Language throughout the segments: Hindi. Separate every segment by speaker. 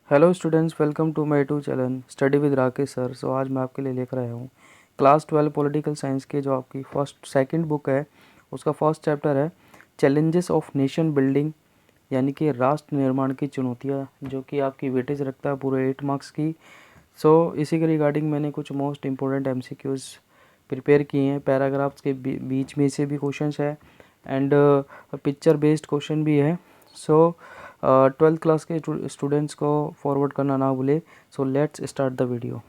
Speaker 1: Hello students, welcome to my YouTube channel study with Rakesh sir. So आज मैं आपके लिए लेकर आया हूँ क्लास 12 पॉलिटिकल साइंस के जो आपकी सेकंड बुक है, उसका फर्स्ट चैप्टर है चैलेंजेस ऑफ नेशन बिल्डिंग, यानी कि राष्ट्र निर्माण की चुनौतियाँ, जो कि आपकी वेटेज रखता है पूरे 8 मार्क्स की। इसी के रिगार्डिंग मैंने कुछ मोस्ट इंपॉर्टेंट एमसीक्यूज़ प्रिपेयर किए हैं। पैराग्राफ्स के बीच में से भी क्वेश्चंस है एंड पिक्चर बेस्ड क्वेश्चन भी है। 12th क्लास के स्टूडेंट्स को फॉरवर्ड करना ना भूले। So let's start the video.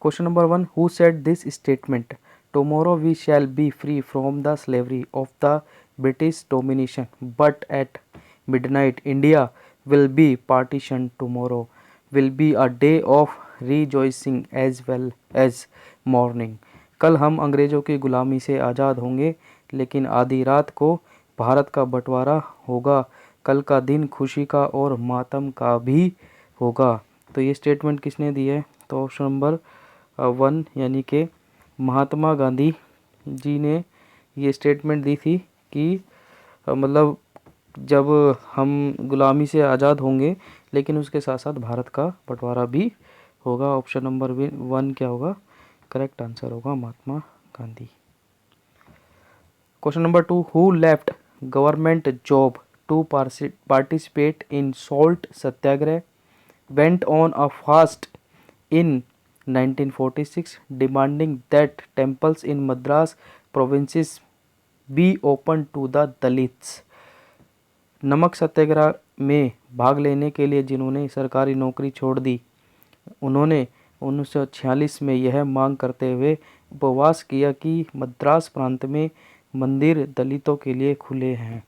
Speaker 1: Question number 1, who said this statement? Tomorrow we shall be free from the slavery of the British domination, but at midnight India will be partitioned. Tomorrow will be a day of rejoicing as well as mourning. कल हम अंग्रेज़ों की गुलामी से आज़ाद होंगे, लेकिन आधी रात को भारत का बंटवारा होगा। कल का दिन खुशी का और मातम का भी होगा। तो ये स्टेटमेंट किसने दी है? तो ऑप्शन नंबर 1 यानी कि महात्मा गांधी जी ने ये स्टेटमेंट दी थी कि मतलब जब हम गुलामी से आज़ाद होंगे, लेकिन उसके साथ साथ भारत का बंटवारा भी होगा। ऑप्शन नंबर 1 क्या होगा? करेक्ट आंसर होगा Mahatma Gandhi. Question number 2, who left government job to participate in salt satyagraha, went on a fast in 1946, demanding that temples in Madras provinces be open to the Dalits. नमक सत्याग्रह में भाग लेने के लिए जिन्होंने सरकारी नौकरी छोड़ दी, उन्होंने 1946 में यह मांग करते हुए उपवास किया कि मद्रास प्रांत में मंदिर दलितों के लिए खुले हैं।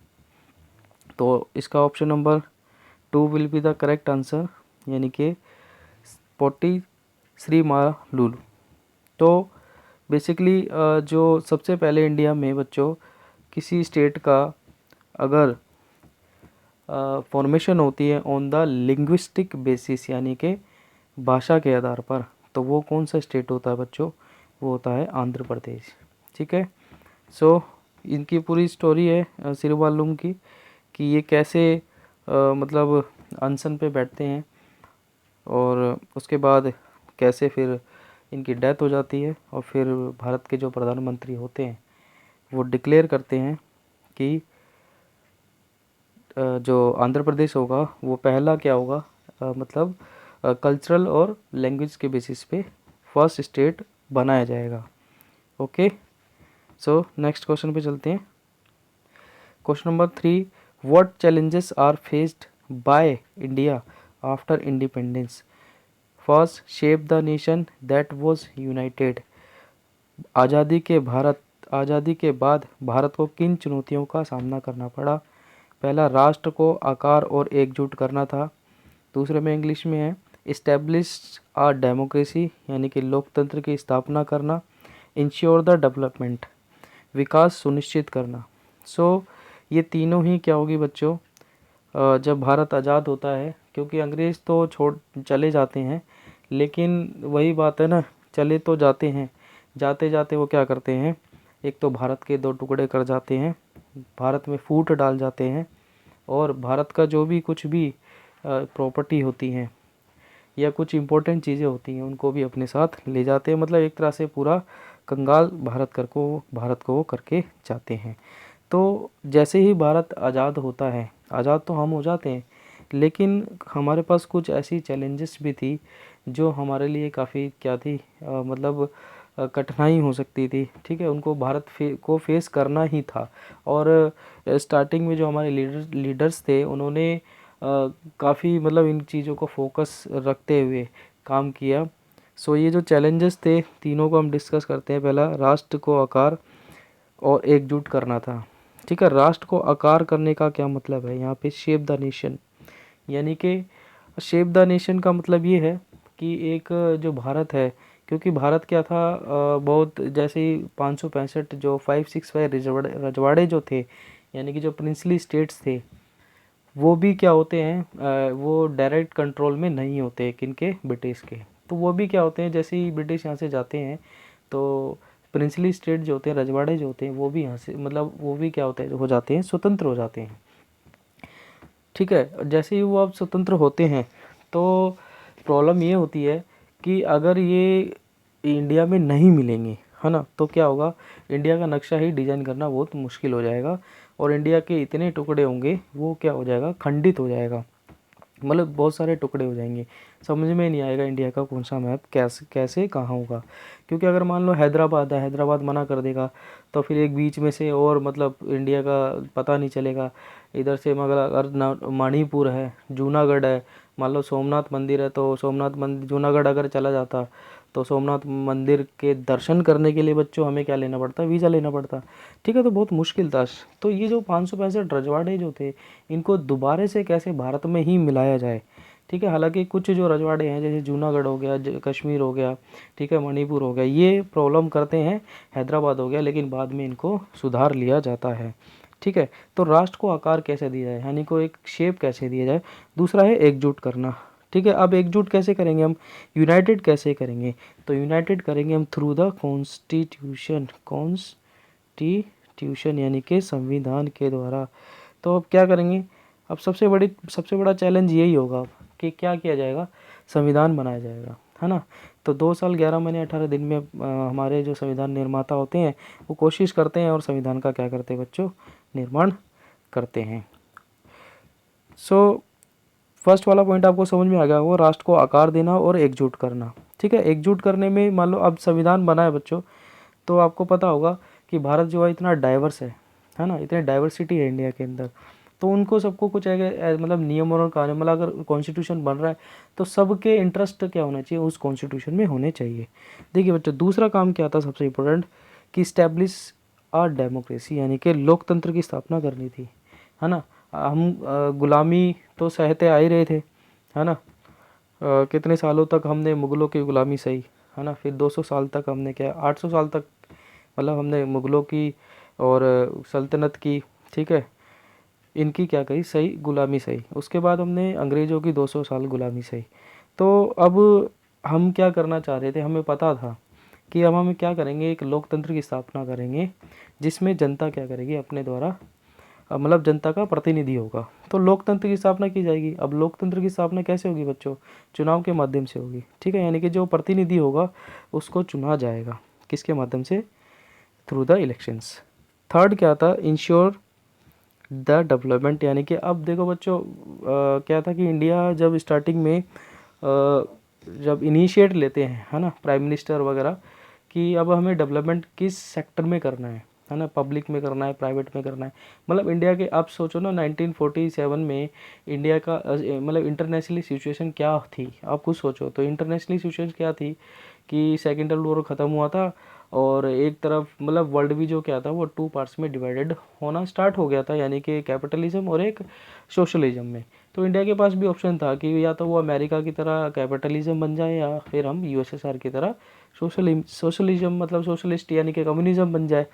Speaker 1: तो इसका option number 2 will be the correct answer, यानी कि पोटी श्री मालुलु। तो बेसिकली जो सबसे पहले इंडिया में बच्चों किसी स्टेट का अगर फॉर्मेशन होती है ऑन द लिंग्विस्टिक बेसिस, यानी कि भाषा के आधार पर, तो वो कौन सा स्टेट होता है बच्चों? वो होता है आंध्र प्रदेश। ठीक है। इनकी पूरी स्टोरी है सिरवालुम की, कि ये कैसे मतलब अनशन पे बैठते हैं और उसके बाद कैसे फिर इनकी डेथ हो जाती है, और फिर भारत के जो प्रधानमंत्री होते हैं वो डिक्लेयर करते हैं कि जो आंध्र प्रदेश होगा वो पहला क्या होगा, मतलब कल्चरल और लैंग्वेज के बेसिस पे फर्स्ट स्टेट बनाया जाएगा। ओके। नेक्स्ट क्वेश्चन पे चलते हैं। Question number 3, what challenges are faced by India after independence? First, shape the nation that was united. आज़ादी के बाद भारत को किन चुनौतियों का सामना करना पड़ा? पहला, राष्ट्र को आकार और एकजुट करना था। दूसरे में इंग्लिश में है, इस्टेब्लिश अ डेमोक्रेसी, यानी कि लोकतंत्र की स्थापना करना। इंश्योर द डेवलपमेंट, विकास सुनिश्चित करना। ये तीनों ही क्या होगी बच्चों जब भारत आज़ाद होता है, क्योंकि अंग्रेज़ तो छोड़ चले जाते हैं, लेकिन वही बात है ना, चले तो जाते हैं, जाते जाते वो क्या करते हैं, एक तो भारत के दो टुकड़े कर जाते हैं, भारत में फूट डाल जाते हैं, और भारत का जो भी कुछ भी प्रॉपर्टी होती हैं या कुछ इम्पोर्टेंट चीज़ें होती हैं उनको भी अपने साथ ले जाते हैं। मतलब एक तरह से पूरा कंगाल भारत को वो करके जाते हैं। तो जैसे ही भारत आज़ाद होता है, आज़ाद तो हम हो जाते हैं, लेकिन हमारे पास कुछ ऐसी चैलेंजेस भी थी जो हमारे लिए काफ़ी क्या थी, मतलब कठिनाई हो सकती थी। ठीक है, उनको को फेस करना ही था। और स्टार्टिंग में जो हमारे लीडर्स थे उन्होंने काफ़ी मतलब इन चीज़ों को फोकस रखते हुए काम किया। ये जो चैलेंजेस थे तीनों को हम डिस्कस करते हैं। पहला, राष्ट्र को आकार और एकजुट करना था। ठीक है, राष्ट्र को आकार करने का क्या मतलब है? यहाँ पे शेप द नेशन, यानी कि शेप द नेशन का मतलब ये है कि एक जो भारत है, क्योंकि भारत क्या था, बहुत जैसे ही 565 जो 565 रजवाड़े जो थे, यानी कि जो प्रिंसली स्टेट्स थे, वो भी क्या होते हैं, वो डायरेक्ट कंट्रोल में नहीं होते किनके? ब्रिटिश के। तो वो भी क्या होते हैं, जैसे ही ब्रिटिश यहाँ से जाते हैं तो प्रिंसली स्टेट जो होते हैं, रजवाड़े जो होते हैं, वो भी यहाँ से मतलब वो भी क्या होते हैं, हो जाते हैं, स्वतंत्र हो जाते हैं। ठीक है। जैसे ही वो अब स्वतंत्र होते हैं तो प्रॉब्लम ये होती है कि अगर ये इंडिया में नहीं मिलेंगे, है ना, तो क्या होगा, इंडिया का नक्शा ही डिज़ाइन करना बहुत मुश्किल हो जाएगा और इंडिया के इतने टुकड़े होंगे वो क्या हो जाएगा, खंडित हो जाएगा, मतलब बहुत सारे टुकड़े हो जाएंगे। समझ में नहीं आएगा इंडिया का कौन सा मैप कैसे कैसे कहाँ होगा। क्योंकि अगर मान लो हैदराबाद है, हैदराबाद मना कर देगा तो फिर एक बीच में से और मतलब इंडिया का पता नहीं चलेगा। इधर से मगर अगर मणिपुर है, जूनागढ़ है, मान लो सोमनाथ मंदिर है, तो सोमनाथ मंदिर जूनागढ़ अगर चला जाता तो सोमनाथ मंदिर के दर्शन करने के लिए बच्चों हमें क्या लेना पड़ता, वीज़ा लेना पड़ता। ठीक है, तो बहुत मुश्किल था। तो ये जो 565 रजवाड़े जो थे, इनको दोबारा से कैसे भारत में ही मिलाया जाए। ठीक है, हालांकि कुछ जो रजवाड़े हैं जैसे जूनागढ़ हो गया, कश्मीर हो गया, ठीक है, मणिपुर हो गया, ये प्रॉब्लम करते हैं, हैदराबाद हो गया, लेकिन बाद में इनको सुधार लिया जाता है। ठीक है, तो राष्ट्र को आकार कैसे दिया जाए, यानी को एक शेप कैसे दिया जाए। दूसरा है एकजुट करना। ठीक है, अब एकजुट कैसे करेंगे हम, यूनाइटेड कैसे करेंगे, तो यूनाइटेड करेंगे हम थ्रू द कॉन्स्टिट्यूशन, कॉन्स्टिट्यूशन यानी कि संविधान के द्वारा। तो अब क्या करेंगे, अब सबसे बड़ा चैलेंज यही होगा कि क्या किया जाएगा, संविधान बनाया जाएगा, है ना। तो 2 साल 11 महीने 18 दिन में हमारे जो संविधान निर्माता होते हैं वो कोशिश करते हैं और संविधान का क्या करते हैं बच्चों, निर्माण करते हैं। सो फर्स्ट वाला पॉइंट आपको समझ में आ गया, वो राष्ट्र को आकार देना और एकजुट करना। ठीक है, एकजुट करने में मान लो अब संविधान बना है बच्चों, तो आपको पता होगा कि भारत जो है इतना डाइवर्स है ना, इतनी डाइवर्सिटी है इंडिया के अंदर। तो उनको सबको कुछ मतलब नियम और कानून, मतलब अगर कॉन्स्टिट्यूशन बन रहा है तो सबके इंटरेस्ट क्या होना चाहिए, उस कॉन्स्टिट्यूशन में होने चाहिए। देखिए बच्चों, दूसरा काम क्या था सबसे इम्पोर्टेंट, कि इस्टेब्लिश आ डेमोक्रेसी, यानी कि लोकतंत्र की स्थापना करनी थी, है ना। हम गुलामी तो सहते आ ही रहे थे, है ना। कितने सालों तक हमने मुग़लों की गुलामी सही, है ना। फिर 200 साल तक हमने क्या, 800 साल तक मतलब हमने मुग़लों की और सल्तनत की, ठीक है, इनकी क्या कही, सही गुलामी सही। उसके बाद हमने अंग्रेज़ों की 200 साल गुलामी सही। तो अब हम क्या करना चाह रहे थे, हमें पता था कि अब हम क्या करेंगे, एक लोकतंत्र की स्थापना करेंगे जिसमें जनता क्या करेगी, अपने द्वारा मतलब जनता का प्रतिनिधि होगा। तो लोकतंत्र की स्थापना की जाएगी। अब लोकतंत्र की स्थापना कैसे होगी बच्चों, चुनाव के माध्यम से होगी। ठीक है, यानी कि जो प्रतिनिधि होगा उसको चुना जाएगा, किसके माध्यम से, थ्रू द इलेक्शंस। थर्ड क्या था, इंश्योर द डेवलपमेंट, यानी कि अब देखो बच्चों क्या था कि इंडिया जब स्टार्टिंग में जब इनिशिएट लेते हैं, है ना, प्राइम मिनिस्टर वगैरह, कि अब हमें डेवलपमेंट किस सेक्टर में करना है ना, पब्लिक में करना है, प्राइवेट में करना है। मतलब इंडिया के, आप सोचो ना 1947 में इंडिया का मतलब इंटरनेशनली सिचुएशन क्या थी, आप खुद सोचो। तो इंटरनेशनली सिचुएशन क्या थी कि सेकेंड वर्ल्ड वॉर ख़त्म हुआ था और एक तरफ मतलब वर्ल्ड भी जो क्या था वो 2 पार्ट्स में डिवाइडेड होना स्टार्ट हो गया था, यानी कि कैपिटलिज्म और एक सोशलिज्म में। तो इंडिया के पास भी ऑप्शन था कि या तो वो अमेरिका की तरह कैपिटलिज्म बन जाए या फिर हम यूएसएसआर की तरह सोशलिज्म मतलब सोशलिस्ट यानी कि कम्युनिज्म बन जाए।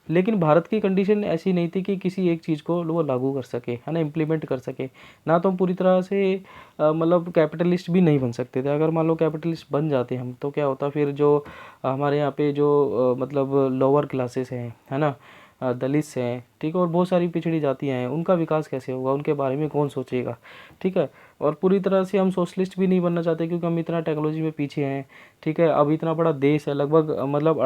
Speaker 1: लेकिन भारत की कंडीशन ऐसी नहीं थी कि किसी एक चीज़ को वो लागू कर सके, है ना, इम्प्लीमेंट कर सके। ना तो हम पूरी तरह से मतलब कैपिटलिस्ट भी नहीं बन सकते थे। अगर मान लो कैपिटलिस्ट बन जाते हम तो क्या होता, फिर जो हमारे यहाँ पे जो मतलब लोअर क्लासेस हैं, है ना, दलित्स हैं, ठीक है, और बहुत सारी पिछड़ी जातियाँ हैं, उनका विकास कैसे होगा, उनके बारे में कौन सोचेगा। ठीक है, और पूरी तरह से हम सोशलिस्ट भी नहीं बनना चाहते क्योंकि हम इतना टेक्नोलॉजी में पीछे हैं। ठीक है, अब इतना बड़ा देश है, लगभग मतलब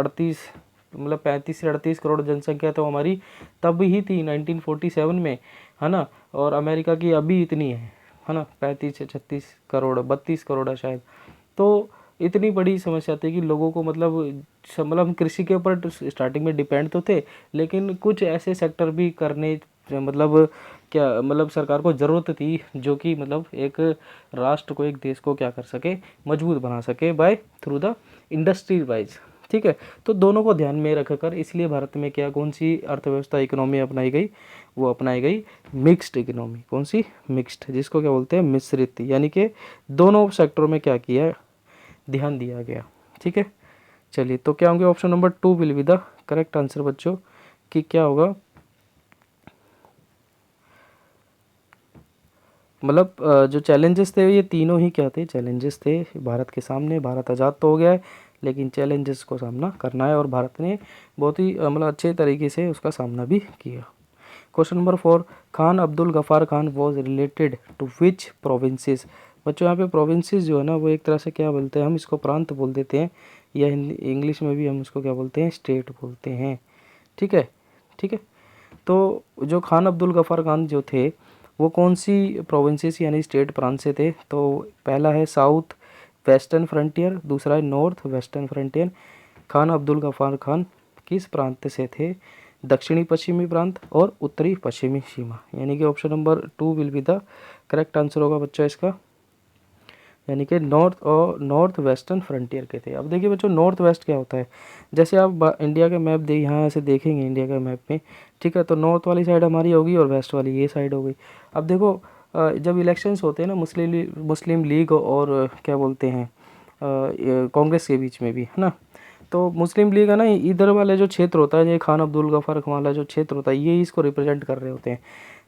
Speaker 1: 35 से 38 करोड़ जनसंख्या तो हमारी तब ही थी 1947 में, है ना। और अमेरिका की अभी इतनी है ना, 35 से 36 करोड़, 32 करोड़ है शायद। तो इतनी बड़ी समस्या थी कि लोगों को मतलब हम कृषि के ऊपर स्टार्टिंग में डिपेंड तो थे, लेकिन कुछ ऐसे सेक्टर भी करने मतलब क्या मतलब सरकार को ज़रूरत थी जो कि मतलब एक राष्ट्र को, एक देश को क्या कर सके, मजबूत बना सके by through the industry wise. ठीक है, तो दोनों को ध्यान में रखकर इसलिए भारत में क्या, कौन सी अर्थव्यवस्था इकोनॉमी अपनाई गई, वो अपनाई गई मिक्स्ड इकोनॉमी। कौन सी, मिक्स्ड, जिसको क्या बोलते हैं, मिश्रित, यानी कि दोनों सेक्टरों में क्या किया, ध्यान दिया गया। ठीक है, चलिए, तो क्या होंगे, option number 2 will be the correct answer बच्चों, कि क्या होगा, मतलब जो चैलेंजेस थे ये तीनों ही क्या थे, चैलेंजेस थे भारत के सामने। भारत आज़ाद तो हो गया है लेकिन चैलेंजेस को सामना करना है और भारत ने बहुत ही मतलब अच्छे तरीके से उसका सामना भी किया। Question number 4, Khan Abdul Ghaffar Khan was related to which provinces. बच्चों यहाँ पे प्रोविंसेस जो है ना वो एक तरह से क्या बोलते हैं, हम इसको प्रांत बोल देते हैं, या हिंदी इंग्लिश में भी हम उसको क्या बोलते हैं, स्टेट बोलते हैं। ठीक है, ठीक है। तो जो खान अब्दुल गफ़ार खान जो थे वो कौन सी प्रोविंसेस यानी स्टेट प्रांत से थे? तो पहला है साउथ वेस्टर्न फ्रंटियर, दूसरा है north western frontier. Khan Abdul Ghaffar Khan किस प्रांत से थे? दक्षिणी पश्चिमी प्रांत और उत्तरी पश्चिमी सीमा, यानी कि option number 2 will be the correct answer होगा बच्चों इसका, यानी कि नॉर्थ वेस्टर्न फ्रंटियर के थे। अब देखिए बच्चों नॉर्थ वेस्ट क्या होता है, जैसे आप इंडिया का मैप दे यहाँ ऐसे देखेंगे इंडिया का मैप में, ठीक है, तो नॉर्थ वाली साइड हमारी होगी और वेस्ट वाली ये साइड हो गई। अब देखो जब इलेक्शंस होते हैं ना मुस्लिम लीग और क्या बोलते हैं कांग्रेस के बीच में भी, है ना, तो मुस्लिम लीग है ना, इधर वाले जो क्षेत्र होता है, ये खान अब्दुल गफ़ार वाला जो क्षेत्र होता है, ये इसको रिप्रेजेंट कर रहे होते हैं,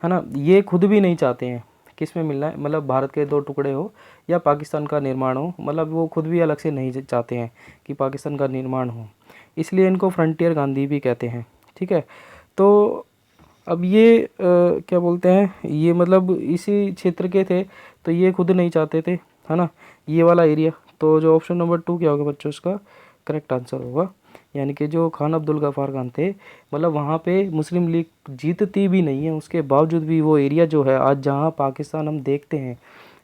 Speaker 1: है ना। ये खुद भी नहीं चाहते हैं किस में मिलना है, मतलब भारत के दो टुकड़े हो या पाकिस्तान का निर्माण हो, मतलब वो खुद भी अलग से नहीं चाहते हैं कि पाकिस्तान का निर्माण हो, इसलिए इनको फ्रंटियर गांधी भी कहते हैं। ठीक है, तो अब ये क्या बोलते हैं, ये मतलब इसी क्षेत्र के थे, तो ये खुद नहीं चाहते थे, है ना, ये वाला एरिया। तो जो ऑप्शन नंबर 2 क्या होगा बच्चों, इसका करेक्ट आंसर होगा, यानी कि जो खान अब्दुल गफ़ार खान थे, मतलब वहाँ पे मुस्लिम लीग जीतती भी नहीं है, उसके बावजूद भी वो एरिया जो है आज जहाँ पाकिस्तान हम देखते हैं,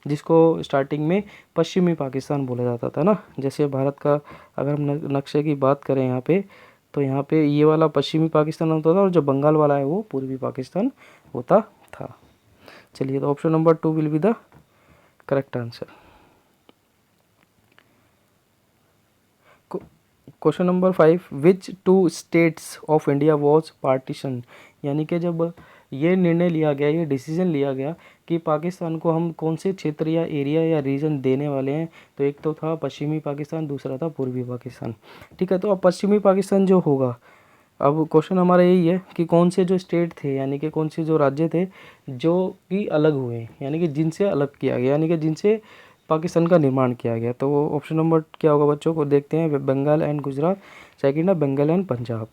Speaker 1: जिसको स्टार्टिंग में पश्चिमी पाकिस्तान बोला जाता था ना, जैसे भारत का अगर हम नक्शे की बात करें यहाँ पे, तो यहाँ पे ये वाला पश्चिमी पाकिस्तान होता था और जो बंगाल वाला है वो पूर्वी पाकिस्तान होता था। चलिए, तो option number 2 will be the correct answer. Question number 5, which 2 states of India was partition, यानी कि जब ये निर्णय लिया गया, ये डिसीजन लिया गया कि पाकिस्तान को हम कौन से क्षेत्र या एरिया या रीजन देने वाले हैं, तो एक तो था पश्चिमी पाकिस्तान, दूसरा था पूर्वी पाकिस्तान। ठीक है, तो अब पश्चिमी पाकिस्तान जो होगा, अब क्वेश्चन हमारा यही है कि कौन से जो स्टेट थे, यानी कि कौन से जो राज्य थे जो कि अलग हुए, यानी कि जिनसे अलग किया गया, यानी कि जिनसे पाकिस्तान का निर्माण किया गया। तो वो ऑप्शन नंबर क्या होगा बच्चों को देखते हैं, बंगाल एंड गुजरात, सेकंड है बंगाल एंड पंजाब।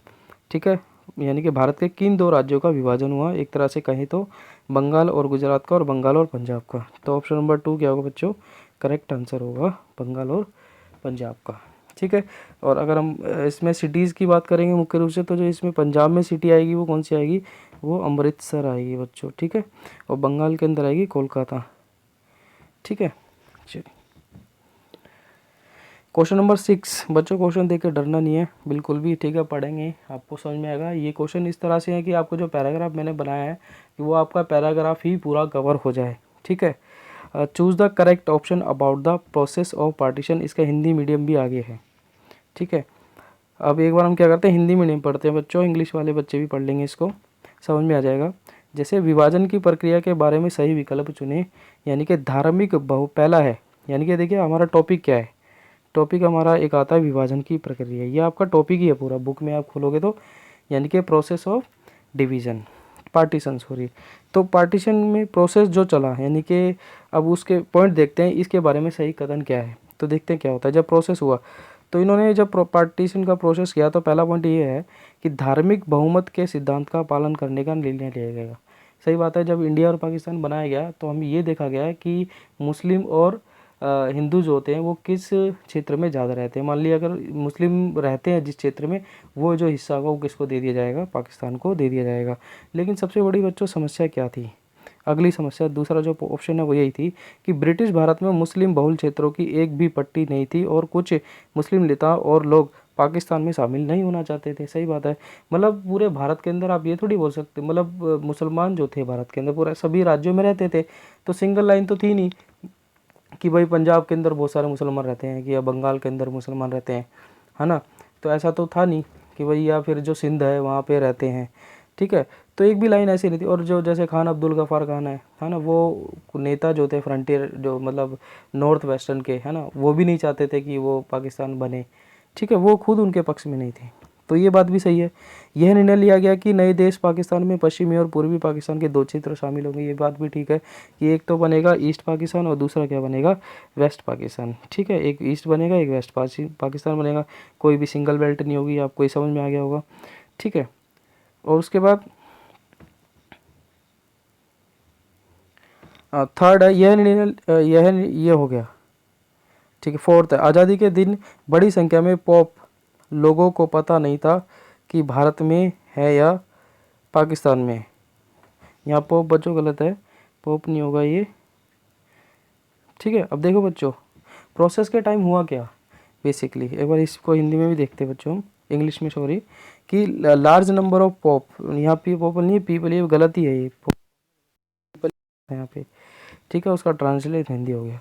Speaker 1: ठीक है, यानी कि भारत के किन दो राज्यों का विभाजन हुआ, एक तरह से कहें तो बंगाल और गुजरात का और बंगाल और पंजाब का। तो ऑप्शन नंबर 2 क्या होगा बच्चों, करेक्ट आंसर होगा बंगाल और पंजाब का। ठीक है, और अगर हम इसमें सिटीज़ की बात करेंगे मुख्य रूप से, तो जो इसमें पंजाब में सिटी आएगी वो कौन सी आएगी, वो अमृतसर आएगी बच्चों। ठीक है, और बंगाल के अंदर आएगी कोलकाता। ठीक है, चलिए क्वेश्चन नंबर 6 बच्चों, क्वेश्चन देख के डरना नहीं है बिल्कुल भी, ठीक है, पढ़ेंगे आपको समझ में आएगा। ये क्वेश्चन इस तरह से है कि आपको जो पैराग्राफ मैंने बनाया है कि वो आपका पैराग्राफ ही पूरा कवर हो जाए। ठीक है, choose the correct option about the process of partition, इसका हिंदी मीडियम भी आगे है। ठीक है, अब एक बार हम क्या करते हैं, हिंदी मीडियम पढ़ते हैं बच्चों, इंग्लिश वाले बच्चे भी पढ़ लेंगे, इसको समझ में आ जाएगा। जैसे विभाजन की प्रक्रिया के बारे में सही विकल्प चुने, यानी कि धार्मिक बहु पहला है, यानी कि देखिए हमारा टॉपिक क्या है, टॉपिक हमारा एक आता है विभाजन की प्रक्रिया, ये आपका टॉपिक ही है पूरा, बुक में आप खोलोगे तो, यानी कि process of division, partition sorry. तो पार्टीशन में प्रोसेस जो चला, यानी कि अब उसके पॉइंट देखते हैं, इसके बारे में सही कथन क्या है। तो देखते हैं क्या होता है जब प्रोसेस हुआ, तो इन्होंने जब पार्टीशन का प्रोसेस किया, तो पहला पॉइंट ये है कि धार्मिक बहुमत के सिद्धांत का पालन करने का निर्णय लिया गया। सही बात है, जब इंडिया और पाकिस्तान बनाया गया तो हम ये देखा गया है कि मुस्लिम और हिंदू जो होते हैं वो किस क्षेत्र में ज़्यादा रहते हैं। मान लिया अगर मुस्लिम रहते हैं जिस क्षेत्र में, वो जो हिस्सा होगा वो किसको दे दिया जाएगा, पाकिस्तान को दे दिया जाएगा। लेकिन सबसे बड़ी बच्चों समस्या क्या थी, अगली समस्या दूसरा जो ऑप्शन है वो यही थी कि ब्रिटिश भारत में मुस्लिम बहुल क्षेत्रों की एक भी पट्टी नहीं थी और कुछ मुस्लिम नेता और लोग पाकिस्तान में शामिल नहीं होना चाहते थे। सही बात है, मतलब पूरे भारत के अंदर आप ये थोड़ी बोल सकते, मतलब मुसलमान जो थे भारत के अंदर पूरा सभी राज्यों में रहते थे, तो सिंगल लाइन तो थी नहीं कि भाई पंजाब के अंदर बहुत सारे मुसलमान रहते हैं कि या बंगाल के अंदर मुसलमान रहते हैं, है ना। तो ऐसा तो था नहीं कि भाई, या फिर जो सिंध है वहाँ पे रहते हैं। ठीक है, तो एक भी लाइन ऐसी नहीं थी। और जो जैसे खान अब्दुल गफ़ार खान है ना, वो नेता जो थे फ्रंटियर जो मतलब नॉर्थ वेस्टर्न के, है ना, वो भी नहीं चाहते थे कि वो पाकिस्तान बने। ठीक है, वो खुद उनके पक्ष में नहीं थे, तो ये बात भी सही है। यह निर्णय लिया गया कि नए देश पाकिस्तान में पश्चिमी और पूर्वी पाकिस्तान के दो क्षेत्र शामिल होंगे, ये बात भी ठीक है कि एक तो बनेगा ईस्ट पाकिस्तान और दूसरा क्या बनेगा, वेस्ट पाकिस्तान। ठीक है, एक ईस्ट बनेगा एक वेस्ट पाकिस्तान बनेगा, कोई भी सिंगल बेल्ट नहीं होगी, आपको ये समझ में आ गया होगा। ठीक है, और उसके बाद थर्ड है ये हो गया, ठीक है। फोर्थ है, आज़ादी के दिन बड़ी संख्या में पॉप लोगों को पता नहीं था कि भारत में है या पाकिस्तान में है। यहाँ पोप बच्चों गलत है, पोप नहीं होगा ये, ठीक है। अब देखो बच्चों, प्रोसेस के टाइम हुआ क्या बेसिकली, एक बार इसको हिंदी में भी देखते हैं बच्चों, इंग्लिश में सॉरी, कि लार्ज नंबर ऑफ पॉप, यहाँ पे पॉपल नहीं पीपल, ये गलती है, ये पीपल यहाँ पे, ठीक है, उसका ट्रांसलेट हिंदी हो गया।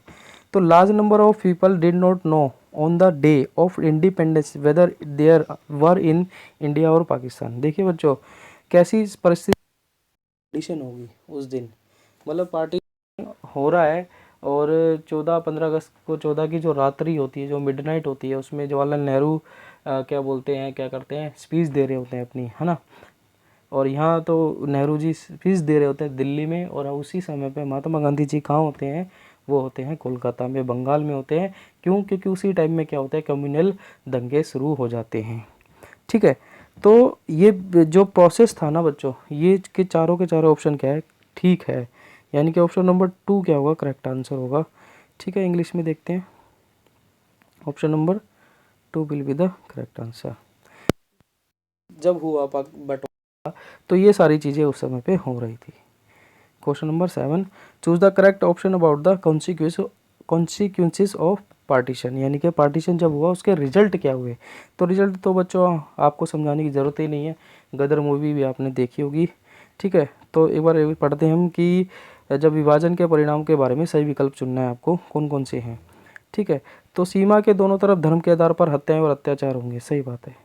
Speaker 1: तो large number of people did not know on the day of independence whether there were in India और पाकिस्तान। देखिए बच्चों, कैसी परिस्थिति होगी उस दिन, मतलब पार्टी हो रहा है और 14-15 अगस्त को 14 की जो रात्रि होती है, जो मिडनाइट होती है, उसमें जवाहरलाल नेहरू क्या बोलते हैं, क्या करते हैं, स्पीच दे रहे होते हैं अपनी, है ना। और यहाँ तो नेहरू जी स्पीच दे रहे होते हैं दिल्ली में, और उसी समय पे महात्मा गांधी जी कहाँ होते हैं, वो होते हैं कोलकाता में, बंगाल में होते हैं। क्यों? क्योंकि उसी टाइम में क्या होता है, कम्युनल दंगे शुरू हो जाते हैं, ठीक है। तो ये जो प्रोसेस था ना बच्चों, ये के चारों ऑप्शन क्या है, ठीक है, यानी कि ऑप्शन नंबर 2 क्या होगा, करेक्ट आंसर होगा, ठीक है। इंग्लिश में देखते हैं, option number 2 will be the correct answer. जब हुआ बंटवारा, तो ये सारी चीज़ें उस समय पे हो रही थी। Question number 7, choose the correct option about the consequences of partition, यानी कि पार्टीशन जब हुआ उसके रिजल्ट क्या हुए। तो रिजल्ट तो बच्चों आपको समझाने की ज़रूरत ही नहीं है, गदर मूवी भी आपने देखी होगी, ठीक है। तो एक बार पढ़ते हैं हम कि जब विभाजन के परिणाम के बारे में सही विकल्प चुनना है आपको, कौन कौन से हैं, ठीक है। तो सीमा के दोनों तरफ धर्म के आधार पर हत्याएं और अत्याचार होंगे, सही बात है,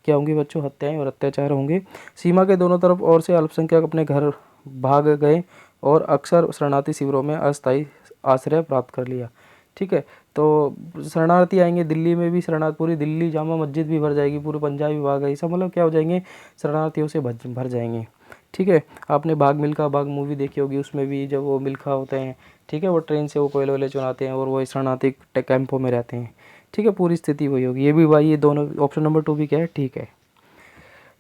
Speaker 1: क्या होंगे बच्चों, हत्याएं और अत्याचार होंगे। सीमा के दोनों तरफ और से अल्पसंख्यक अपने घर भाग गए और अक्सर शरणार्थी शिविरों में अस्थायी आश्रय प्राप्त कर लिया, ठीक है। तो शरणार्थी आएंगे, दिल्ली में भी शरणार्थी, पूरी दिल्ली जामा मस्जिद भी भर जाएगी, पूरे पंजाब भी भाग गई, सब मतलब क्या हो जाएंगे, शरणार्थियों से भर जाएंगे, ठीक है। आपने भाग मिल्खा भाग मूवी देखी होगी, उसमें भी जब वो मिल्खा होते हैं, ठीक है, वो ट्रेन से वो कोयले वोले चुराते हैं और वो शरणार्थी कैंपों में रहते हैं, ठीक है, पूरी स्थिति वही होगी। ये भी भाई, ये दोनों ऑप्शन नंबर 2 भी क्या है, ठीक है।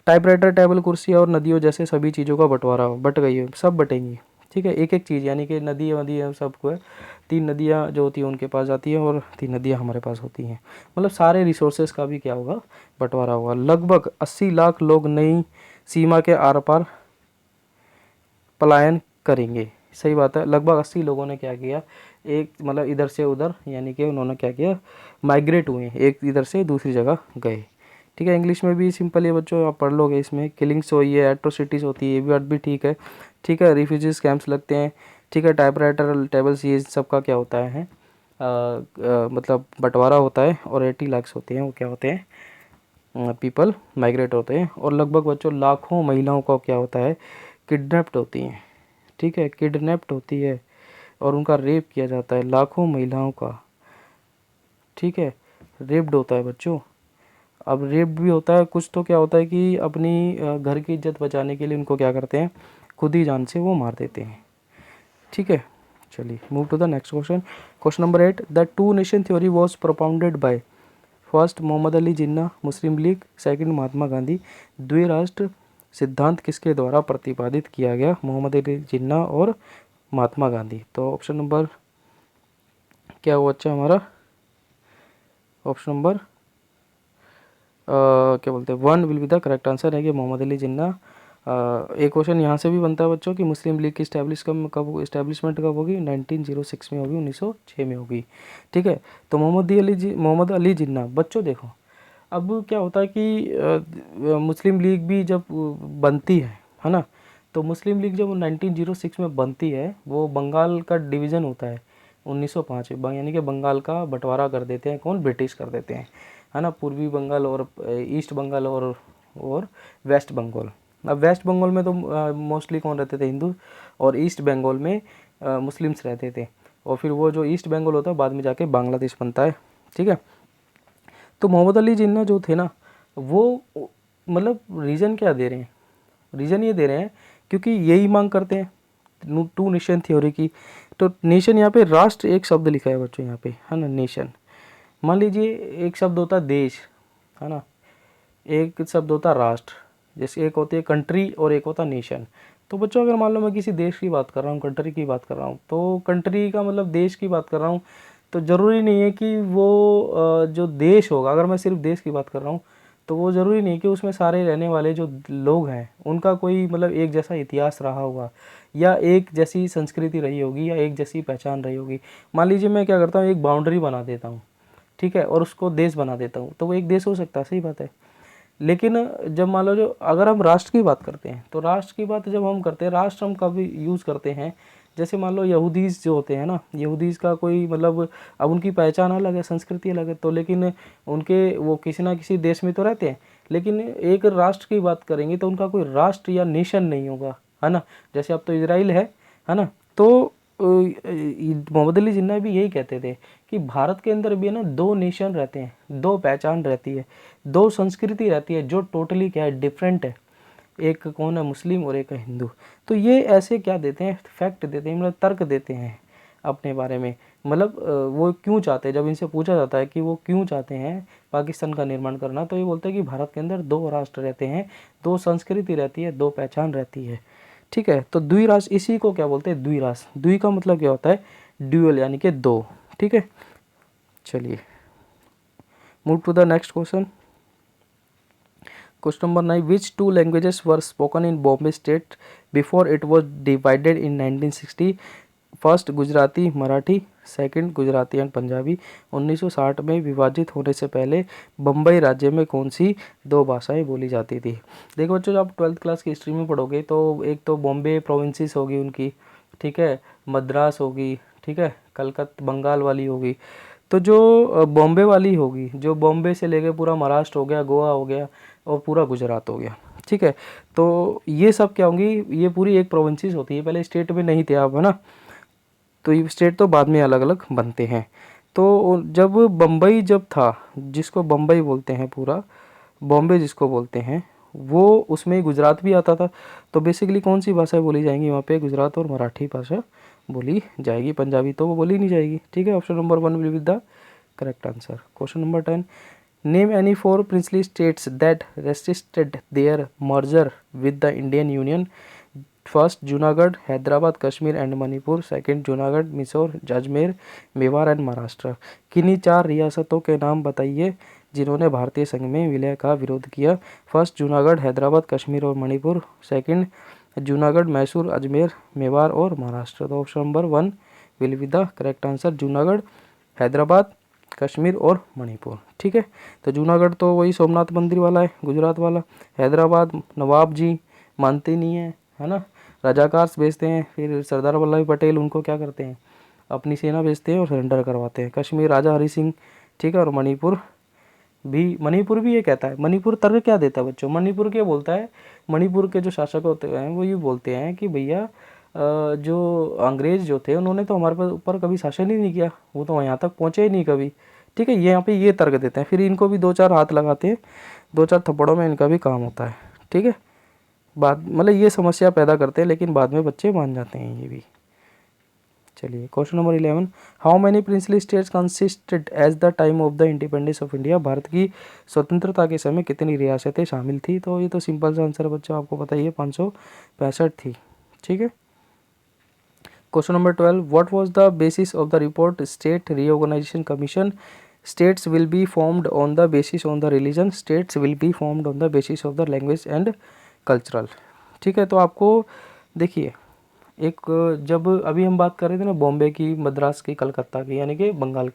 Speaker 1: टाइपराइटर, टेबल कुर्सी और नदियों जैसे सभी चीज़ों का बंटवारा बट गई है, सब बटेंगी, ठीक है, एक एक चीज़, यानी कि नदी वदियाँ सबको है, 3 नदियाँ जो होती हैं उनके पास जाती हैं और 3 नदियाँ हमारे पास होती हैं, मतलब सारे रिसोर्सेज का भी क्या होगा, बंटवारा होगा। लगभग 80 लाख लोग नई सीमा के आर पार पलायन करेंगे, सही बात है। लगभग 80 लोगों ने क्या किया, एक मतलब इधर से उधर, यानी कि उन्होंने क्या किया, माइग्रेट हुए, एक इधर से दूसरी जगह गए, ठीक है। इंग्लिश में भी सिंपल है बच्चों, आप पढ़ लोगे, इसमें किलिंग्स हुई है, एट्रोसिटीज़ होती है, ये भी वर्ड भी ठीक है, ठीक है। रिफ्यूजीज कैंप्स लगते हैं, ठीक है। टाइपराइटर टेबल्स, ये सबका क्या होता है मतलब बंटवारा होता है। और 80 लाख होते हैं, वो क्या होते हैं, पीपल माइग्रेट होते हैं। और लगभग बच्चों लाखों महिलाओं का क्या होता है, किडनैप्ड होती हैं, ठीक है, किडनैप्ड होती है और उनका रेप किया जाता है, लाखों महिलाओं का, ठीक है, रेप्ड होता है बच्चों। अब रेप भी होता है कुछ, तो क्या होता है कि अपनी घर की इज्जत बचाने के लिए उनको क्या करते हैं, खुद ही जान से वो मार देते हैं, ठीक है। चलिए move to the next question. Question number 8, the two nation theory was propounded by, first Mohammad Ali Jinnah Muslim League, second Mahatma Gandhi. द्विराष्ट्र सिद्धांत किसके द्वारा प्रतिपादित किया गया, मोहम्मद अली जिन्ना और महात्मा गांधी। तो ऑप्शन नंबर क्या हुआ अच्छा हमारा, ऑप्शन नंबर क्या बोलते हैं 1 will be the correct answer है कि मोहम्मद अली जिन्ना। एक क्वेश्चन यहाँ से भी बनता है बच्चों कि मुस्लिम लीग की इस्टेब्लिशमेंट कब होगी, 1906 में होगी, 1906 में होगी, ठीक है। तो मोहम्मद अली जिन्ना बच्चों देखो, अब क्या होता है कि मुस्लिम लीग भी जब बनती है ना, तो मुस्लिम लीग जब 1906 में बनती है, वो बंगाल का डिवीज़न होता है 1905 में, यानी कि बंगाल का बंटवारा कर देते हैं, कौन, ब्रिटिश कर देते हैं, है ना। पूर्वी बंगाल और ईस्ट बंगाल और वेस्ट बंगाल। अब वेस्ट बंगाल में तो मोस्टली कौन रहते थे, हिंदू, और ईस्ट बंगाल में मुस्लिम्स रहते थे। और फिर वो जो ईस्ट बंगाल होता है बाद में जाके बांग्लादेश बनता है, ठीक है। तो मोहम्मद अली जिन्ना जो थे ना, वो मतलब रीज़न क्या दे रहे हैं, रीज़न ये दे रहे हैं क्योंकि यही मांग करते हैं टू नेशन थ्योरी की। तो नेशन यहाँ पे राष्ट्र एक शब्द लिखा है बच्चों यहाँ पे, है ना, नेशन। मान लीजिए एक शब्द होता है देश, है ना, एक शब्द होता है राष्ट्र, जैसे एक होती है कंट्री और एक होता है नेशन। तो बच्चों अगर मान लो मैं किसी देश की बात कर रहा हूँ, कंट्री की बात कर रहा हूँ, तो कंट्री का मतलब देश की बात कर रहा हूँ, तो ज़रूरी नहीं है कि वो जो देश होगा, अगर मैं सिर्फ देश की बात कर रहा हूँ तो वो ज़रूरी नहीं कि उसमें सारे रहने वाले जो लोग हैं उनका कोई मतलब एक जैसा इतिहास रहा होगा या एक जैसी संस्कृति रही होगी या एक जैसी पहचान रही होगी। मान लीजिए मैं क्या करता हूँ, एक बाउंड्री बना देता हूँ, ठीक है, और उसको देश बना देता हूँ, तो वो एक देश हो सकता है, सही बात है। लेकिन जब मान लो जो अगर हम राष्ट्र की बात करते हैं, तो राष्ट्र की बात जब हम करते हैं, राष्ट्र हम कभी यूज़ करते हैं, जैसे मान लो यहूदीज़ जो होते हैं ना, यहूदीज़ का कोई मतलब अब उनकी पहचान अलग है, संस्कृति अलग है, तो लेकिन उनके वो किसी ना किसी देश में तो रहते हैं, लेकिन एक राष्ट्र की बात करेंगे तो उनका कोई राष्ट्र या नेशन नहीं होगा, है ना। जैसे अब तो इजराइल है ना। तो मोहम्मद अली जिन्ना भी यही कहते थे कि भारत के अंदर भी है ना दो नेशन रहते हैं, दो पहचान रहती है, दो संस्कृति रहती है जो टोटली क्या है, डिफरेंट है। एक कौन है, मुस्लिम और एक है हिंदू। तो ये ऐसे क्या देते हैं, फैक्ट देते हैं, मतलब तर्क देते हैं अपने बारे में। मतलब वो क्यों चाहते हैं, जब इनसे पूछा जाता है कि वो क्यों चाहते हैं पाकिस्तान का निर्माण करना, तो ये बोलते हैं कि भारत के अंदर दो राष्ट्र रहते हैं, दो संस्कृति रहती है, दो पहचान रहती है, ठीक है। तो द्विराष्ट्र, इसी को क्या बोलते हैं, द्विराष्ट्र। द्वि का मतलब क्या होता है, ड्यूअल, यानी कि दो, ठीक है। चलिए move to the next question. Question number 9, which two languages were spoken in Bombay state before it was divided in 1960? First Gujarati Marathi, second Gujarati and Punjabi. 1960 में विभाजित होने से पहले बम्बई राज्य में कौन सी दो भाषाएं बोली जाती थी? देखो बच्चों, जब आप 12th क्लास की हिस्ट्री में पढ़ोगे तो एक तो बॉम्बे प्रोविंसेस होगी उनकी, ठीक है, मद्रास होगी, ठीक है, कलकत्ता बंगाल वाली होगी। तो जो बॉम्बे वाली होगी, जो बॉम्बे से लेके पूरा महाराष्ट्र हो गया, गोवा हो गया और पूरा गुजरात हो गया, ठीक है। तो ये सब क्या होंगी, ये पूरी एक प्रोविंसेस होती है, पहले स्टेट में नहीं थे आप, है ना। तो ये स्टेट तो बाद में अलग अलग बनते हैं। तो जब बम्बई जब था, जिसको बम्बई बोलते हैं, पूरा बॉम्बे जिसको बोलते हैं, वो उसमें गुजरात भी आता था। तो बेसिकली कौन सी भाषा बोली जाएंगी वहाँ पे, गुजरात और मराठी भाषा बोली जाएगी, पंजाबी तो वो बोली नहीं जाएगी, ठीक है। Option number 1 will be the correct answer. Question number 10, name any 4 princely states that resisted their merger with the Indian Union. First Junagadh, Hyderabad, Kashmir and Manipur. Second Junagadh, Missouri, Ajmer, Mewar and Maharashtra. किन्हीं 4 रियासतों के नाम बताइए जिन्होंने भारतीय संघ में विलय का विरोध किया। फर्स्ट जूनागढ़, हैदराबाद, कश्मीर और मणिपुर। सेकंड जूनागढ़, मैसूर, अजमेर, मेवाड़ और महाराष्ट्र। तो option number 1 will be the correct answer, Junagadh, Hyderabad, Kashmir और मणिपुर, ठीक है। तो जूनागढ़ तो वही सोमनाथ मंदिर वाला है, गुजरात वाला। हैदराबाद नवाब जी मानते नहीं है ना, रजाकार भेजते हैं, फिर सरदार वल्लभ भाई पटेल उनको क्या करते हैं, अपनी सेना भेजते हैं और सरेंडर करवाते हैं। कश्मीर राजा हरि सिंह, ठीक है। और मणिपुर भी ये कहता है, मणिपुर तर्क क्या देता है बच्चों, मणिपुर क्या बोलता है, मणिपुर के जो शासक होते हैं वो ये बोलते हैं कि भैया जो अंग्रेज जो थे उन्होंने तो हमारे ऊपर कभी शासन ही नहीं किया, वो तो यहाँ तक पहुँचे ही नहीं कभी, ठीक है। ये यहाँ पे ये तर्क देते हैं, फिर इनको भी 2-4 हाथ लगाते हैं, 2-4 थप्पड़ों में इनका भी काम होता है, ठीक है। बाद मतलब ये समस्या पैदा करते हैं, लेकिन बाद में बच्चे मान जाते हैं ये भी। चलिए question number 11, how many princely states consisted as the time of the independence of India? Bharat की स्वतंत्रता के समय कितनी रियासतें शामिल थी? तो ये तो सिंपल सा आंसर बच्चों आपको पता ही है, 565 थी, ठीक है। Question number 12, what was the basis of the report state reorganisation commission? States will be formed on the basis on the religion, states will be formed on the basis of the language and cultural, ठीक है। तो आपको देखिए, एक जब अभी हम बात कर रहे थे ना बॉम्बे की, मद्रास की, कलकत्ता की, यानी कि बंगाल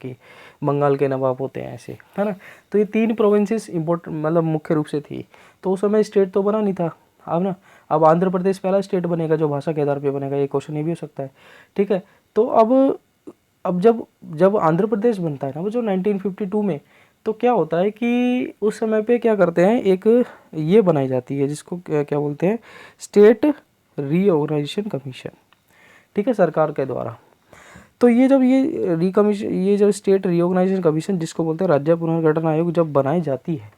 Speaker 1: के नवाब होते हैं ऐसे, है ना। तो ये 3 प्रोविंसेस इम्पोर्टेंट मतलब मुख्य रूप से थी। तो उस समय स्टेट तो बना नहीं था, अब आंध्र प्रदेश पहला स्टेट बनेगा जो भाषा के आधार पे बनेगा, ये क्वेश्चन ये भी हो सकता है, ठीक है। तो अब जब आंध्र प्रदेश बनता है ना वो जो 1952 में, तो क्या होता है कि उस समय पे क्या करते हैं, एक ये बनाई जाती है जिसको क्या बोलते हैं, स्टेट रीऑर्गेनाइजेशन कमीशन, ठीक है, सरकार के द्वारा। तो ये जब ये जब स्टेट रीऑर्गेनाइजेशन कमीशन जिसको बोलते हैं राज्य पुनर्गठन आयोग जब बनाई जाती है,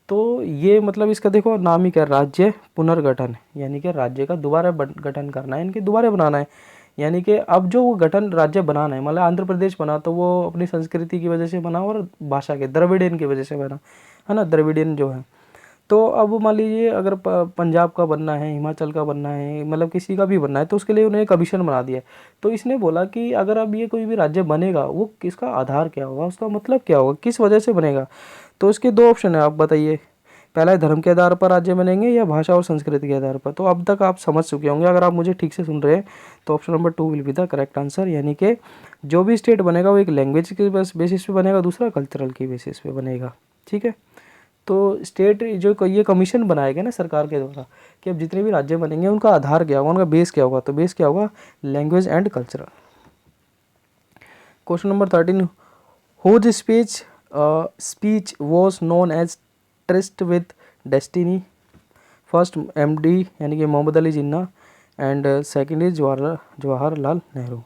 Speaker 1: तो ये मतलब इसका देखो नाम ही क्या, राज्य पुनर्गठन, यानी कि राज्य का दोबारा गठन करना है, इनके दोबारा बनाना है। यानी कि अब जो वो गठन राज्य बनाना है, मतलब आंध्र प्रदेश बना तो वो अपनी संस्कृति की वजह से बना और भाषा के द्रविडियन की वजह से बना, है ना, द्रविडियन जो है। तो अब मान लीजिए अगर पंजाब का बनना है, हिमाचल का बनना है, मतलब किसी का भी बनना है, तो उसके लिए उन्हें कमीशन बना दिया। तो इसने बोला कि अगर अब ये कोई भी राज्य बनेगा, वो किसका आधार क्या होगा, उसका मतलब क्या होगा, किस वजह से बनेगा। तो इसके दो ऑप्शन है, आप बताइए। पहला है धर्म के आधार पर राज्य बनेंगे या भाषा और संस्कृति के आधार पर। तो अब तक आप समझ चुके होंगे, अगर आप मुझे ठीक से सुन रहे हैं तो option number 2 will be the correct answer. यानी कि जो भी स्टेट बनेगा वो एक लैंग्वेज के बेसिस पे बनेगा, दूसरा कल्चरल की बेसिस पे बनेगा। ठीक है। तो स्टेट जो ये कमीशन बनाया गया ना सरकार के द्वारा कि अब जितने भी राज्य बनेंगे उनका आधार क्या होगा, उनका बेस क्या होगा, तो बेस क्या होगा, language and cultural. Question number 13, whose speech was known as tryst with destiny. First MD यानी कि Mohammad Ali Jinnah and second is Jawaharlal Nehru.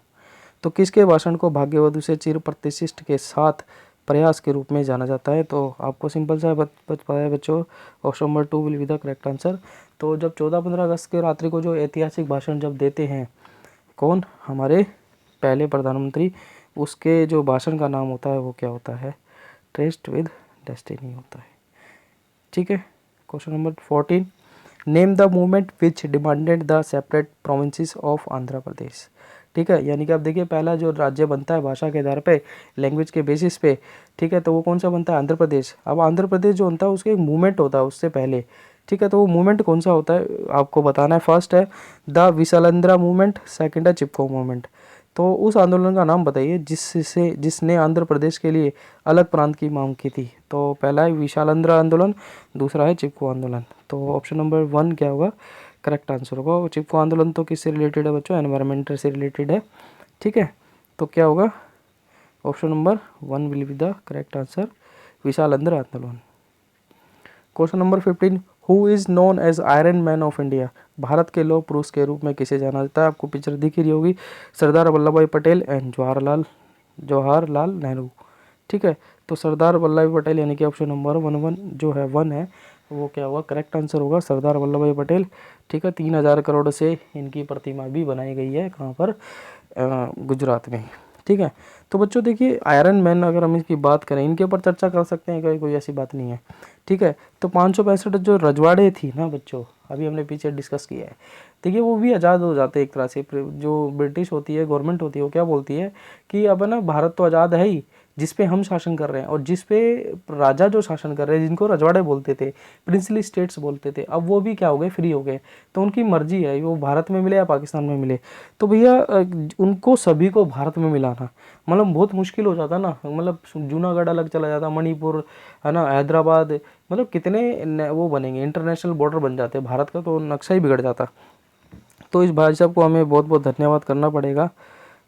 Speaker 1: तो किसके भाषण को भाग्यवधु से चिर प्रतिष्ठित के साथ प्रयास के रूप में जाना जाता है। तो आपको सिंपल सा पता है बच्चों, option number 2 will be the correct answer. तो जब 14-15 अगस्त के रात्रि को जो ऐतिहासिक भाषण जब देते हैं कौन, हमारे पहले प्रधानमंत्री, उसके जो भाषण का नाम होता है वो क्या होता है, ट्रेस्ट विद डेस्टिनी होता है। ठीक है। Question number 14, name the movement which demanded the separate provinces of Andhra Pradesh. ठीक है। यानी कि अब देखिए पहला जो राज्य बनता है भाषा के आधार पे, लैंग्वेज के बेसिस पे, ठीक है, तो वो कौन सा बनता है, आंध्र प्रदेश। अब आंध्र प्रदेश जो बनता है उसके एक मूवमेंट होता है उससे पहले। ठीक है। तो वो मूवमेंट कौन सा होता है आपको बताना है। फर्स्ट है द विशालंद्रा मूवमेंट, सेकंड है चिपको मूवमेंट। तो उस आंदोलन का नाम बताइए जिसने आंध्र प्रदेश के लिए अलग प्रांत की मांग की थी। तो पहला है विशालंद्रा आंदोलन, दूसरा है चिपको आंदोलन। तो ऑप्शन नंबर 1 क्या होगा, करेक्ट आंसर होगा। चिपको आंदोलन तो किससे रिलेटेड है बच्चों, एनवायरमेंट से रिलेटेड है। ठीक है। तो क्या होगा, option number 1 will be the correct answer, Vishalandhra आंदोलन। Question number 15, who is known as iron man of India. Bharat के लौह पुरुष के रूप में किसे जाना जाता है। आपको पिक्चर दिख रही होगी, सरदार वल्लभ भाई पटेल एंड जवाहरलाल नेहरू। ठीक है। तो सरदार वल्लभ भाई पटेल यानी कि ऑप्शन नंबर 1 जो है 1 है वो क्या होगा, करेक्ट आंसर होगा सरदार वल्लभ भाई पटेल। ठीक है। 3000 करोड़ से इनकी प्रतिमा भी बनाई गई है, कहाँ पर, गुजरात में। ठीक है। तो बच्चों देखिए आयरन मैन अगर हम इसकी बात करें, इनके ऊपर चर्चा कर सकते हैं, कोई ऐसी बात नहीं है। ठीक है। तो 565 जो रजवाड़े थी ना बच्चों, अभी हमने पीछे डिस्कस किया है, देखिए वो भी आज़ाद हो जाते हैं एक तरह से। जो ब्रिटिश होती है, गवर्नमेंट होती है, वो क्या बोलती है कि अब ना भारत तो आज़ाद है ही, जिस पे हम शासन कर रहे हैं और जिस पे राजा जो शासन कर रहे हैं, जिनको रजवाड़े बोलते थे, प्रिंसली स्टेट्स बोलते थे, अब वो भी क्या हो गए, फ्री हो गए। तो उनकी मर्जी है वो भारत में मिले या पाकिस्तान में मिले। तो भैया उनको सभी को भारत में मिलाना मतलब बहुत मुश्किल हो जाता ना, मतलब जूनागढ़ अलग चला जाता, मणिपुर है ना, हैदराबाद, मतलब कितने वो बनेंगे, इंटरनेशनल बॉर्डर बन जाते हैं भारत का, तो नक्शा ही बिगड़ जाता। तो इस भाई साहब को हमें बहुत बहुत धन्यवाद करना पड़ेगा।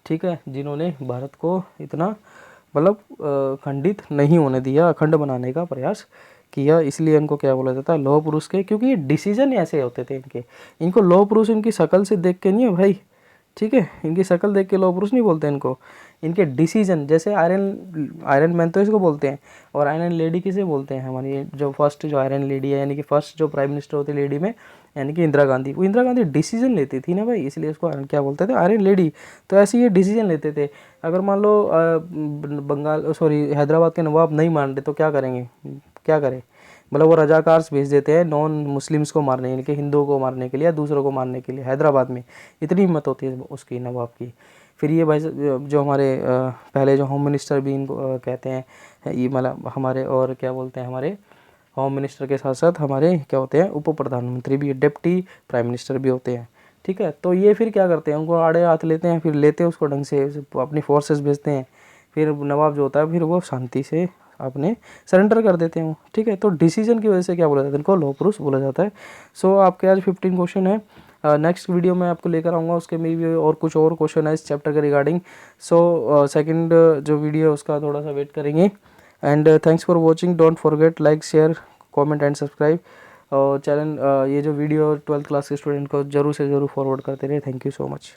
Speaker 1: ठीक है। जिन्होंने भारत को इतना मतलब खंडित नहीं होने दिया, अखंड बनाने का प्रयास किया। इसलिए इनको क्या बोला जाता है, लौह पुरुष के, क्योंकि ये डिसीजन ऐसे होते थे इनको लौह पुरुष इनकी शक्ल से देख के नहीं है भाई। ठीक है। इनकी शक्ल देख के लौह पुरुष नहीं बोलते इनको, इनके डिसीजन, जैसे आयरन मैन तो इसको बोलते हैं, और आयरन लेडी किसे बोलते हैं, हमारी जो फर्स्ट जो आयरन लेडी है, यानी कि फर्स्ट जो प्राइम मिनिस्टर होती है लेडी में, यानी कि इंदिरा गांधी। वो इंदिरा गांधी डिसीजन लेती थी ना भाई, इसलिए इसको क्या बोलते थे, आयरन लेडी। तो ऐसे ये डिसीजन लेते थे। अगर मान लो बंगाल सॉरी हैदराबाद के नवाब नहीं मान रहे तो क्या करेंगे, क्या करें, मतलब वो रजाकार भेज देते हैं नॉन मुस्लिम्स को मारने, यानी कि हिंदुओं को मारने के लिए या दूसरों को मारने के लिए। हैदराबाद में इतनी हिम्मत होती है उसकी नवाब की। फिर ये भाई जो हमारे पहले जो होम मिनिस्टर भी इनको कहते हैं, ये मतलब हमारे, और क्या बोलते हैं, हमारे होम मिनिस्टर के साथ साथ हमारे क्या होते हैं, उप प्रधानमंत्री भी, डिप्टी प्राइम मिनिस्टर भी होते हैं। ठीक है। तो ये फिर क्या करते हैं, उनको आड़े हाथ लेते हैं, फिर लेते हैं उसको ढंग से, अपनी फोर्सेस भेजते हैं, फिर नवाब जो होता है फिर वो शांति से अपने सरेंडर कर देते हैं वो। ठीक है। तो डिसीजन की वजह से क्या बोला जाता है, इनको लौह पुरुष बोला जाता है। सो आपके आज 15 क्वेश्चन है। नेक्स्ट वीडियो में आपको लेकर आऊँगा, उसके में भी और कुछ और क्वेश्चन है इस चैप्टर के रिगार्डिंग। सो सेकंड जो वीडियो है उसका थोड़ा सा वेट करेंगे। And thanks for watching, don't forget like, share, comment and subscribe. और चैनल ये जो वीडियो 12th क्लास के स्टूडेंट को जरूर से ज़रूर फॉरवर्ड करते रहे। Thank you so much.